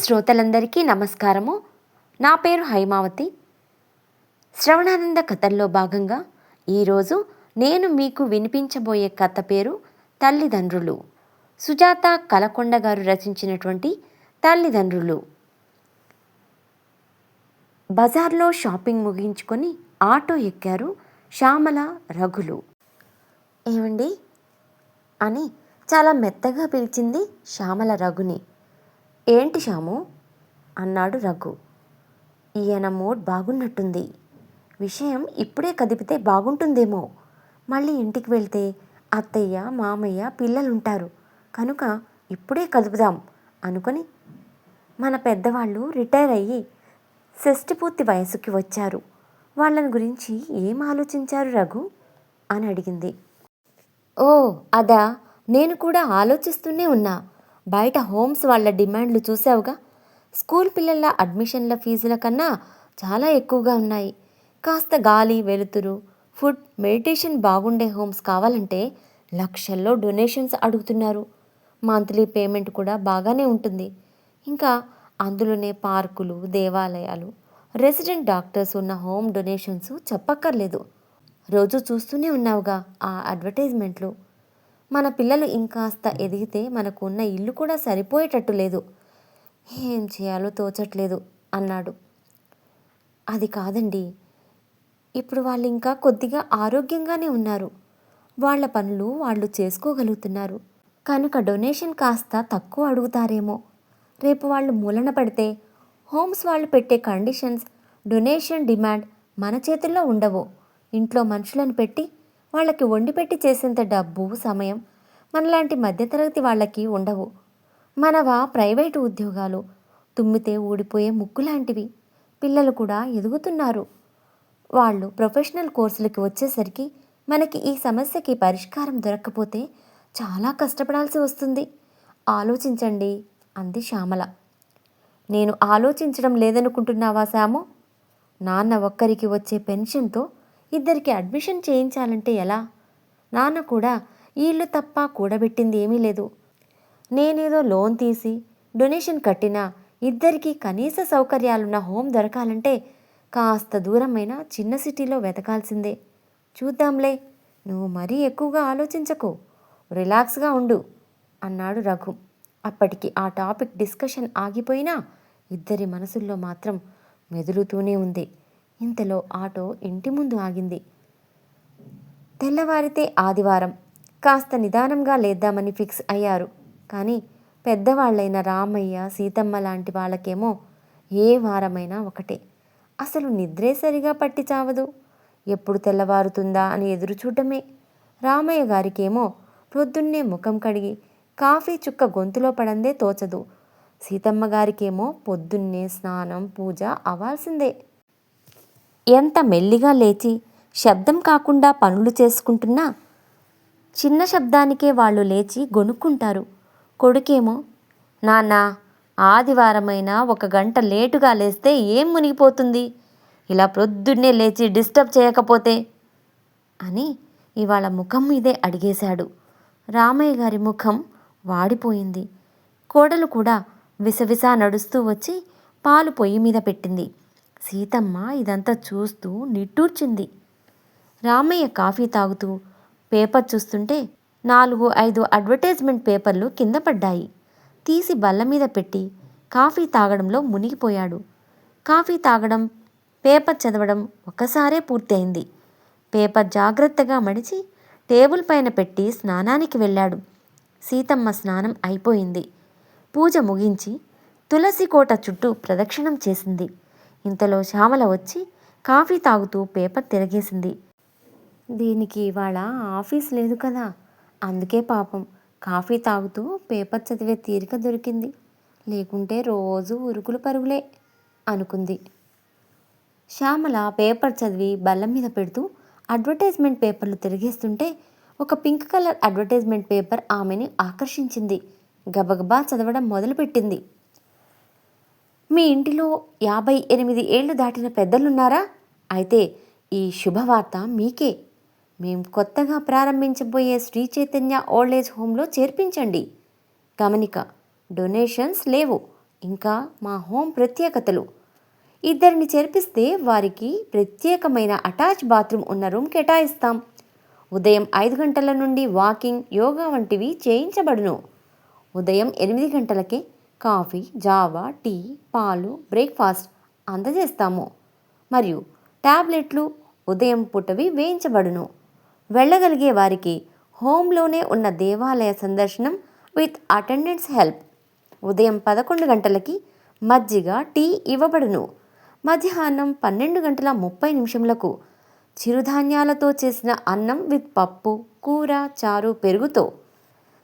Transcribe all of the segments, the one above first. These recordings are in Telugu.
శ్రోతలందరికీ నమస్కారము. నా పేరు హైమావతి. శ్రవణానంద కథల్లో భాగంగా ఈరోజు నేను మీకు వినిపించబోయే కథ పేరు తల్లిదండ్రులు. సుజాత కలకొండ గారు రచించినటువంటి తల్లిదండ్రులు. బజార్లో షాపింగ్ ముగించుకొని ఆటో ఎక్కారు శ్యామల, రఘులు. ఏమండి అని చాలా మెత్తగా పిలిచింది శ్యామల రఘుని. ఏంటి శ్యాము అన్నాడు రఘు. ఈయన మూడ్ బాగున్నట్టుంది. విషయం ఇప్పుడే కదిపితే బాగుంటుందేమో. మళ్ళీ ఇంటికి వెళ్తే అత్తయ్య, మామయ్య, పిల్లలుంటారు కనుక ఇప్పుడే కదుపుదాం అనుకొని, మన పెద్దవాళ్ళు రిటైర్ అయ్యి షష్టిపూర్తి వయసుకి వచ్చారు. వాళ్ళని గురించి ఏం ఆలోచించారు రఘు అని అడిగింది. ఓ అదా, నేను కూడా ఆలోచిస్తూనే ఉన్నా. బయట హోమ్స్ వాళ్ళ డిమాండ్లు చూసావుగా. స్కూల్ పిల్లల అడ్మిషన్ల ఫీజుల కన్నా చాలా ఎక్కువగా ఉన్నాయి. కాస్త గాలి, వెలుతురు, ఫుడ్, మెడిటేషన్ బాగుండే హోమ్స్ కావాలంటే లక్షల్లో డొనేషన్స్ అడుగుతున్నారు. మంత్లీ పేమెంట్ కూడా బాగానే ఉంటుంది. ఇంకా అందులోనే పార్కులు, దేవాలయాలు, రెసిడెంట్ డాక్టర్స్ ఉన్న హోమ్ డొనేషన్స్ చెప్పక్కర్లేదు. రోజు చూస్తూనే ఉన్నావుగా ఆ అడ్వర్టైజ్మెంట్లు. మన పిల్లలు ఇంకాస్త ఎదిగితే మనకు ఉన్న ఇల్లు కూడా సరిపోయేటట్టు లేదు. ఏం చేయాలో తోచట్లేదు అన్నాడు. అది కాదండి, ఇప్పుడు వాళ్ళు ఇంకా కొద్దిగా ఆరోగ్యంగానే ఉన్నారు. వాళ్ళ పనులు వాళ్ళు చేసుకోగలుగుతున్నారు కనుక డొనేషన్ కాస్త తక్కువ అడుగుతారేమో. రేపు వాళ్ళు మూలన పడితే హోమ్స్ వాళ్ళు పెట్టే కండిషన్స్, డొనేషన్ డిమాండ్ మన చేతుల్లో ఉండవు. ఇంట్లో మనుషులను పెట్టి వాళ్ళకి వండి పెట్టి చేసేంత డబ్బు, సమయం మనలాంటి మధ్యతరగతి వాళ్ళకి ఉండవు. మనవా ప్రైవేటు ఉద్యోగాలు, తుమ్మితే ఊడిపోయే ముక్కు లాంటివి. పిల్లలు కూడా ఎదుగుతున్నారు. వాళ్ళు ప్రొఫెషనల్ కోర్సులకి వచ్చేసరికి మనకి ఈ సమస్యకి పరిష్కారం దొరక్కపోతే చాలా కష్టపడాల్సి వస్తుంది. ఆలోచించండి అంది శ్యామల. నేను ఆలోచించడం లేదనుకుంటున్నావా శాము? నాన్న ఒక్కరికి వచ్చే పెన్షన్తో ఇద్దరికి అడ్మిషన్ చేయించాలంటే ఎలా? నాన్న కూడా ఈ ఇల్లు తప్ప కూడబెట్టింది ఏమీ లేదు. నేనేదో లోన్ తీసి డొనేషన్ కట్టినా ఇద్దరికీ కనీస సౌకర్యాలున్న హోమ్ దొరకాలంటే కాస్త దూరమైన చిన్న సిటీలో వెతకాల్సిందే. చూద్దాంలే, నువ్వు మరీ ఎక్కువగా ఆలోచించకు, రిలాక్స్గా ఉండు అన్నాడు రఘు. అప్పటికి ఆ టాపిక్ డిస్కషన్ ఆగిపోయినా ఇద్దరి మనసుల్లో మాత్రం మెదులుతూనే ఉంది. ఇంతలో ఆటో ఇంటి ముందు ఆగింది. తెల్లవారితే ఆదివారం, కాస్త నిదానంగా లేద్దామని ఫిక్స్ అయ్యారు. కానీ పెద్దవాళ్ళైన రామయ్య, సీతమ్మ లాంటి వాళ్ళకేమో ఏ వారమైనా ఒకటే. అసలు నిద్రే సరిగా పట్టి చావదు. ఎప్పుడు తెల్లవారుతుందా అని ఎదురు చూడటమే. రామయ్య గారికేమో పొద్దున్నే ముఖం కడిగి కాఫీ చుక్క గొంతులో పడందే తోచదు. సీతమ్మ గారికేమో పొద్దున్నే స్నానం, పూజ అవ్వాల్సిందే. ఎంత మెల్లిగా లేచి శబ్దం కాకుండా పనులు చేసుకుంటున్నా చిన్న శబ్దానికే వాళ్ళు లేచి గొనుక్కుంటారు. కొడుకేమో, నాన్న ఆదివారమైనా 1 గంట లేటుగా లేస్తే ఏం మునిగిపోతుంది, ఇలా ప్రొద్దున్నే లేచి డిస్టర్బ్ చేయకపోతే అని ఇవాళ ముఖం మీదే అడిగేశాడు. రామయ్య గారి ముఖం వాడిపోయింది. కోడలు కూడా విసవిసా నడుస్తూ వచ్చి పాలు పొయ్యి మీద పెట్టింది. సీతమ్మ ఇదంతా చూస్తూ నిట్టూర్చింది. రామయ్య కాఫీ తాగుతూ పేపర్ చూస్తుంటే 4-5 అడ్వర్టైజ్మెంట్ పేపర్లు కింద పడ్డాయి. తీసి బల్ల మీద పెట్టి కాఫీ తాగడంలో మునిగిపోయాడు. కాఫీ తాగడం, పేపర్ చదవడం ఒక్కసారే పూర్తయింది. పేపర్ జాగ్రత్తగా మడిచి టేబుల్ పైన పెట్టి స్నానానికి వెళ్ళాడు. సీతమ్మ స్నానం అయిపోయింది. పూజ ముగించి తులసి కోట చుట్టూ ప్రదక్షిణం చేసింది. ఇంతలో శ్యామల వచ్చి కాఫీ తాగుతూ పేపర్ తిరగేసింది. దీనికి ఇవాళ ఆఫీస్ లేదు కదా, అందుకే పాపం కాఫీ తాగుతూ పేపర్ చదివే తీరిక దొరికింది. లేకుంటే రోజు ఉరుకులు పరుగులే అనుకుంది. శ్యామల పేపర్ చదివి బల్ల మీద పెడుతూ అడ్వర్టైజ్మెంట్ పేపర్లు తిరిగేస్తుంటే ఒక పింక్ కలర్ అడ్వర్టైజ్మెంట్ పేపర్ ఆమెని ఆకర్షించింది. గబగబా చదవడం మొదలుపెట్టింది. మీ ఇంటిలో 58 ఏళ్లు దాటిన పెద్దలున్నారా? అయితే ఈ శుభవార్త మీకే. మేం కొత్తగా ప్రారంభించబోయే శ్రీ చైతన్య ఓల్డేజ్ హోమ్లో చేర్పించండి. గమనిక, డొనేషన్స్ లేవు, ఇంకా మా హోమ్ ప్రత్యేకతలు. ఇద్దరిని చేర్పిస్తే వారికి ప్రత్యేకమైన అటాచ్ బాత్రూమ్ ఉన్న రూమ్ కేటాయిస్తాం. ఉదయం 5 గంటల నుండి వాకింగ్, యోగా వంటివి చేయించబడును. ఉదయం 8 గంటలకే కాఫీ, జావా, టీ, పాలు, బ్రేక్ఫాస్ట్ అందజేస్తాము. మరియు టాబ్లెట్లు ఉదయం పూటవి వేయించబడును. వెళ్ళగలిగే వారికి హోంలోనే ఉన్న దేవాలయ సందర్శనం విత్ అటెండెన్స్ హెల్ప్. ఉదయం 11 గంటలకి మజ్జిగ, టీ ఇవ్వబడును. మధ్యాహ్నం 12:30 చిరుధాన్యాలతో చేసిన అన్నం విత్ పప్పు, కూర, చారు, పెరుగుతో.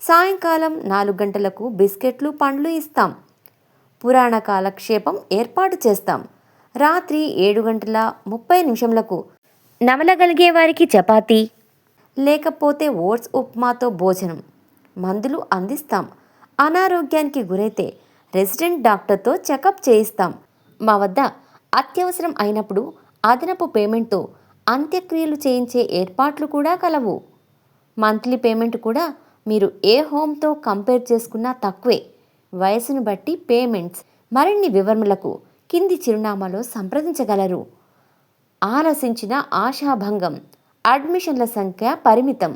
సాయంకాలం 4 గంటలకు బిస్కెట్లు, పండ్లు ఇస్తాం. పురాణ కాలక్షేపం ఏర్పాటు చేస్తాం. రాత్రి 7:30 నమలగలిగే వారికి చపాతీ లేకపోతే ఓట్స్ ఉప్మాతో భోజనం. మందులు అందిస్తాం. అనారోగ్యానికి గురైతే రెసిడెంట్ డాక్టర్తో చెకప్ చేయిస్తాం. మా వద్ద అత్యవసరం అయినప్పుడు అదనపు పేమెంట్తో అంత్యక్రియలు చేయించే ఏర్పాట్లు కూడా కలవు. మంత్లీ పేమెంట్ కూడా మీరు ఏ హోమ్తో కంపేర్ చేసుకున్నా తక్కువే. వయసును బట్టి పేమెంట్స్. మరిన్ని వివరములకు కింది చిరునామాలో సంప్రదించగలరు. ఆలసించిన ఆశాభంగం. అడ్మిషన్ల సంఖ్య పరిమితం.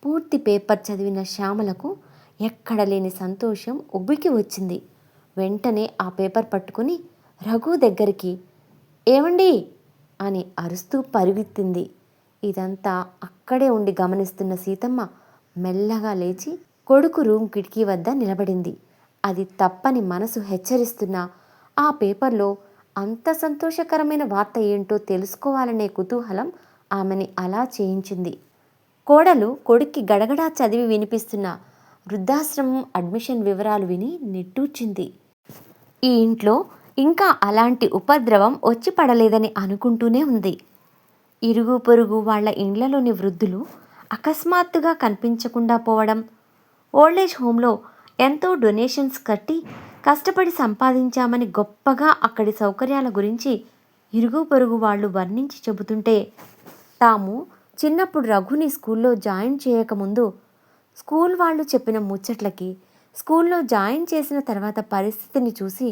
పూర్తి పేపర్ చదివిన శ్యామలకు ఎక్కడ లేని సంతోషం ఉబ్బికి వచ్చింది. వెంటనే ఆ పేపర్ పట్టుకుని రఘు దగ్గరికి, ఏమండి అని అరుస్తూ పరుగెత్తింది. ఇదంతా అక్కడే ఉండి గమనిస్తున్న సీతమ్మ మెల్లగా లేచి కొడుకు రూమ్ కిటికీ వద్ద నిలబడింది. అది తప్పని మనసు హెచ్చరిస్తున్న ఆ పేపర్లో అంత సంతోషకరమైన వార్త ఏంటో తెలుసుకోవాలనే కుతూహలం ఆమెని అలా చేయించింది. కోడలు కొడుక్కి గడగడా చదివి వినిపిస్తున్న వృద్ధాశ్రమం అడ్మిషన్ వివరాలు విని నిట్టూర్చింది. ఈ ఇంట్లో ఇంకా అలాంటి ఉపద్రవం వచ్చి పడలేదని అనుకుంటూనే ఉంది. ఇరుగు పొరుగు వాళ్ల ఇండ్లలోని వృద్ధులు అకస్మాత్తుగా కనిపించకుండా పోవడం, ఓల్డేజ్ హోంలో ఎంతో డొనేషన్స్ కట్టి కష్టపడి సంపాదించామని గొప్పగా అక్కడి సౌకర్యాల గురించి ఇరుగు పొరుగు వాళ్ళు వర్ణించి చెబుతుంటే, తాము చిన్నప్పుడు రఘుని స్కూల్లో జాయిన్ చేయకముందు స్కూల్ వాళ్ళు చెప్పిన ముచ్చట్లకి, స్కూల్లో జాయిన్ చేసిన తర్వాత పరిస్థితిని చూసి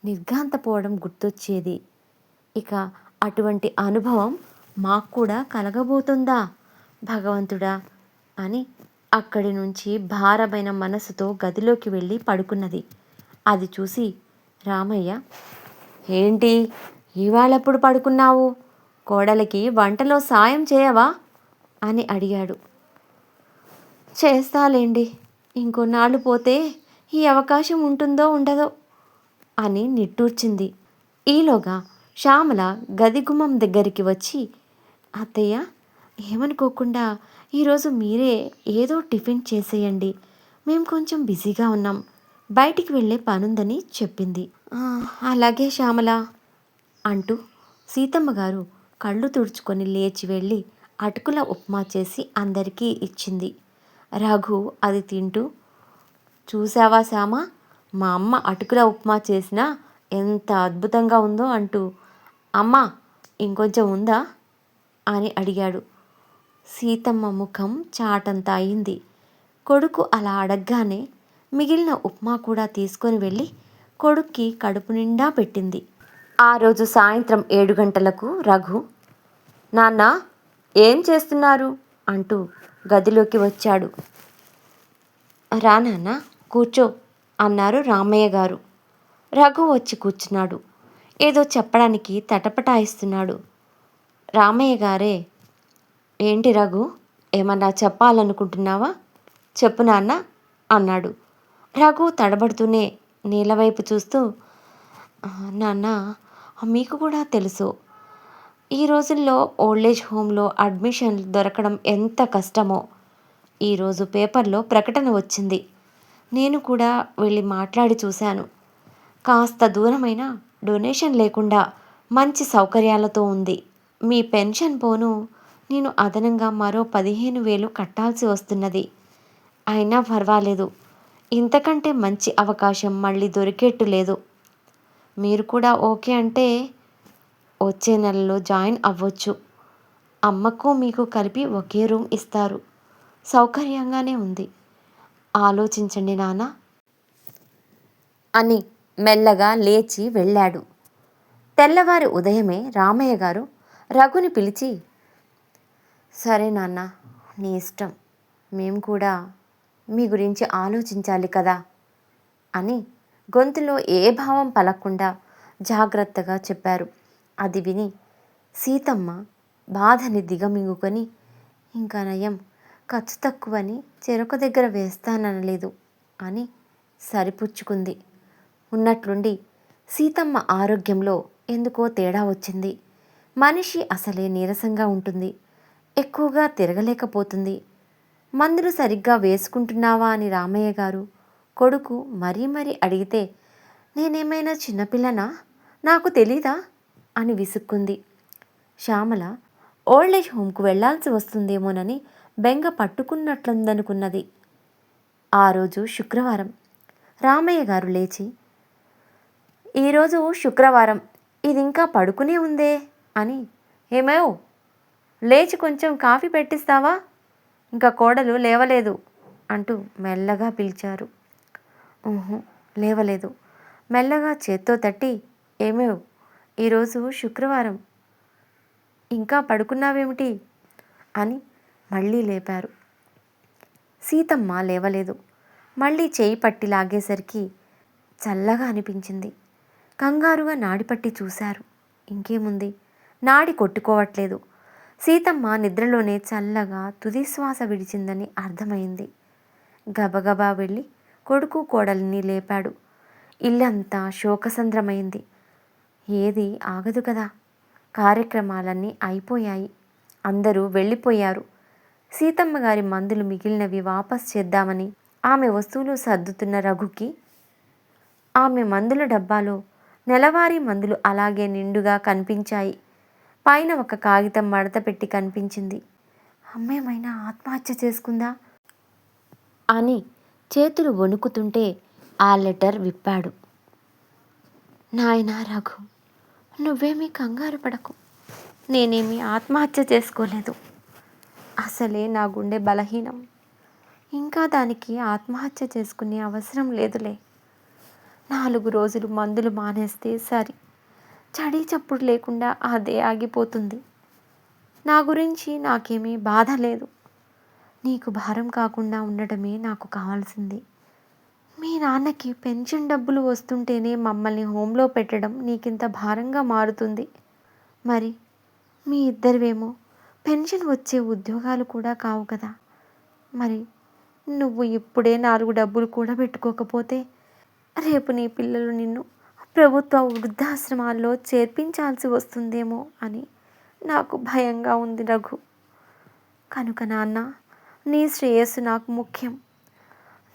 నిర్ఘాంతపోవడం గుర్తొచ్చేది. ఇక అటువంటి అనుభవం మాకు కూడా కలగబోతుందా భగవంతుడా అని అక్కడి నుంచి భారమైన మనసుతో గదిలోకి వెళ్ళి పడుకున్నది. అది చూసి రామయ్య, ఏంటి ఇవాళెప్పుడు పడుకున్నావు? కోడలికి వంటలో సాయం చేయవా అని అడిగాడు. చేస్తాలేండి, ఇంకొన్నాళ్ళు పోతే ఈ అవకాశం ఉంటుందో ఉండదో అని నిట్టూర్చింది. ఈలోగా శ్యామల గది గుమ్మం దగ్గరికి వచ్చి, అత్తయ్య ఏమనుకోకుండా ఈరోజు మీరే ఏదో టిఫిన్ చేసేయండి, మేము కొంచెం బిజీగా ఉన్నాం, బయటికి వెళ్ళే పనుందని చెప్పింది. అలాగే శ్యామల అంటూ సీతమ్మ గారు కళ్ళు తుడుచుకొని లేచి వెళ్ళి అటుకుల ఉప్మా చేసి అందరికీ ఇచ్చింది. రఘు అది తింటూ, చూసావా శ్యామ, మా అమ్మ అటుకుల ఉప్మా చేసినా ఎంత అద్భుతంగా ఉందో అంటూ, అమ్మా ఇంకొంచెం ఉందా అని అడిగాడు. సీతమ్మ ముఖం చాటంత అయింది. కొడుకు అలా అడగగానే మిగిలిన ఉప్మా కూడా తీసుకొని వెళ్ళి కొడుక్కి కడుపు నిండా పెట్టింది. ఆ రోజు సాయంత్రం 7 గంటలకు రఘు, నాన్న ఏం చేస్తున్నారు అంటూ గదిలోకి వచ్చాడు. రా నాన్న కూర్చో అన్నారు రామయ్య గారు. రఘు వచ్చి కూర్చున్నాడు. ఏదో చెప్పడానికి తటపటాయిస్తున్నాడు. రామయ్య గారే, ఏంటి రఘు, ఏమన్నా చెప్పాలనుకుంటున్నావా? చెప్పు నాన్న అన్నాడు. రఘు తడబడుతూనే నీలవైపు చూస్తూ, నాన్న మీకు కూడా తెలుసు ఈ రోజుల్లో ఓల్డేజ్ హోమ్లో అడ్మిషన్లు దొరకడం ఎంత కష్టమో. ఈరోజు పేపర్లో ప్రకటన వచ్చింది. నేను కూడా వెళ్ళి మాట్లాడి చూశాను. కాస్త దూరమైన డొనేషన్ లేకుండా మంచి సౌకర్యాలతో ఉంది. మీ పెన్షన్ పోను నేను అదనంగా మరో 15,000 కట్టాల్సి వస్తున్నది. అయినా పర్వాలేదు, ఇంతకంటే మంచి అవకాశం మళ్ళీ దొరికేట్టు లేదు. మీరు కూడా ఓకే అంటే వచ్చే నెలలో జాయిన్ అవ్వచ్చు. అమ్మకు మీకు కలిపి ఒకే రూమ్ ఇస్తారు. సౌకర్యంగానే ఉంది. ఆలోచించండి నాన్న. అని మెల్లగా లేచి వెళ్ళాడు. తెల్లవారి ఉదయమే రామయ్య గారు రఘుని పిలిచి, సరే నాన్న, నీ ఇష్టం, మేము కూడా మీ గురించి ఆలోచించాలి కదా అని గొంతులో ఏ భావం పలకకుండా జాగ్రత్తగా చెప్పారు. అది విని సీతమ్మ బాధని దిగమింగుకొని, ఇంకా నయం, ఖర్చు తక్కువని చెరొక దగ్గర వేస్తాననలేదు అని సరిపుచ్చుకుంది. ఉన్నట్లుండి సీతమ్మ ఆరోగ్యంలో ఎందుకో తేడా వచ్చింది. మనిషి అసలే నీరసంగా ఉంటుంది, ఎక్కువగా తిరగలేకపోతుంది. మందులు సరిగ్గా వేసుకుంటున్నావా అని రామయ్య గారు కొడుకు మరీ అడిగితే, నేనేమైనా చిన్నపిల్లనా, నాకు తెలీదా అని విసుక్కుంది. శ్యామల ఓల్డేజ్ హోమ్కు వెళ్లాల్సి వస్తుందేమోనని బెంగ పట్టుకున్నట్లుందనుకున్నది. ఆ రోజు శుక్రవారం. రామయ్య గారు లేచి, ఈరోజు శుక్రవారం, ఇది ఇంకా పడుకునే ఉందే అని, ఏమేవ్, లేచి కొంచెం కాఫీ పెట్టిస్తావా, ఇంకా కోడలు లేవలేదు అంటూ మెల్లగా పిలిచారు. లేవలేదు. మెల్లగా చేత్తో తట్టి, ఏమేవ్, ఈరోజు శుక్రవారం, ఇంకా పడుకున్నావేమిటి అని మళ్ళీ లేపారు. సీతమ్మ లేవలేదు. మళ్ళీ చేయి పట్టి లాగేసరికి చల్లగా అనిపించింది. కంగారుగా నాడిపట్టి చూశారు. ఇంకేముంది, నాడి కొట్టుకోవట్లేదు. సీతమ్మ నిద్రలోనే చల్లగా తుదిశ్వాస విడిచిందని అర్థమైంది. గబగబా వెళ్ళి కొడుకు కోడలిని లేపాడు. ఇల్లంతా శోకసంద్రమైంది. ఏది ఆగదు కదా. కార్యక్రమాలన్నీ అయిపోయాయి. అందరూ వెళ్ళిపోయారు. సీతమ్మ గారి మందులు మిగిలినవి వాపస్ చేద్దామని ఆమె వస్తువులు సర్దుతున్న రఘుకి ఆమె మందుల డబ్బాలో నెలవారీ మందులు అలాగే నిండుగా కనిపించాయి. పైన ఒక కాగితం మడత పెట్టి కనిపించింది. అమ్మేమైనా ఆత్మహత్య చేసుకుందా అని చేతులు వణుకుతుంటే ఆ లెటర్ విప్పాడు. నాయనా రఘు, నువ్వేమీ కంగారు పడకు. నేనేమీ ఆత్మహత్య చేసుకోలేదు. అసలే నా గుండె బలహీనం. ఇంకా దానికి ఆత్మహత్య చేసుకునే అవసరం లేదులే. 4 రోజులు మందులు మానేస్తే సరి, చడీ చప్పుడు లేకుండా అదే ఆగిపోతుంది. నా గురించి నాకేమీ బాధ లేదు. నీకు భారం కాకుండా ఉండటమే నాకు కావాల్సింది. మీ నాన్నకి పెన్షన్ డబ్బులు వస్తుంటేనే మమ్మల్ని హోంలో పెట్టడం నీకింత భారంగా మారుతుంది. మరి మీ ఇద్దరివేమో పెన్షన్ వచ్చే ఉద్యోగాలు కూడా కావు కదా. మరి నువ్వు ఇప్పుడే 4 డబ్బులు కూడా పెట్టుకోకపోతే రేపు నీ పిల్లలు నిన్ను ప్రభుత్వ వృద్ధాశ్రమాల్లో చేర్పించాల్సి వస్తుందేమో అని నాకు భయంగా ఉంది రఘు. కనుక నాన్న, నీ శ్రేయస్సు నాకు ముఖ్యం.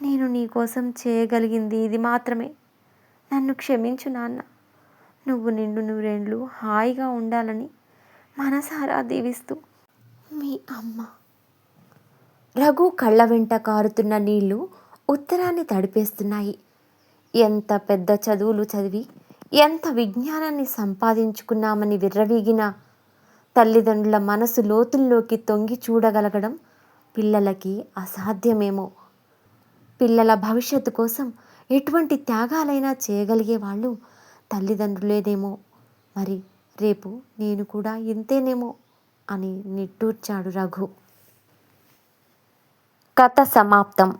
నేను నీ కోసం చేయగలిగింది ఇది మాత్రమే. నన్ను క్షమించు నాన్న. నువ్వు నిండు నూరేండ్లు హాయిగా ఉండాలని మనసారా దీవిస్తూ మీ అమ్మ. రఘు కళ్ళ వెంట కారుతున్న నీళ్లు ఉత్తరాన్ని తడిపేస్తున్నాయి. ఎంత పెద్ద చదువులు చదివి ఎంత విజ్ఞానాన్ని సంపాదించుకున్నామని విర్రవీగిన తల్లిదండ్రుల మనసు లోతుల్లోకి తొంగి చూడగలగడం పిల్లలకి అసాధ్యమేమో. పిల్లల భవిష్యత్తు కోసం ఎటువంటి త్యాగాలైనా చేయగలిగే వాళ్ళు తల్లిదండ్రులేనేమో. మరి రేపు నేను కూడా ఇంతేనేమో అని నిట్టూర్చాడు రఘు. కథ సమాప్తం.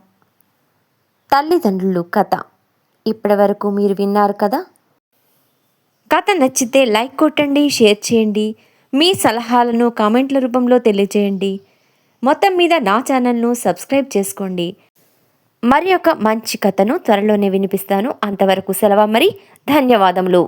తల్లిదండ్రులు కథ ఇప్పటి వరకు మీరు విన్నారు కదా. కథ నచ్చితే లైక్ కొట్టండి, షేర్ చేయండి, మీ సలహాలను కామెంట్ల రూపంలో తెలియజేయండి. మొత్తం మీద నా ఛానల్ను సబ్స్క్రైబ్ చేసుకోండి. మరి ఒక మంచి కథను త్వరలోనే వినిపిస్తాను. అంతవరకు సెలవు మరి. ధన్యవాదములు.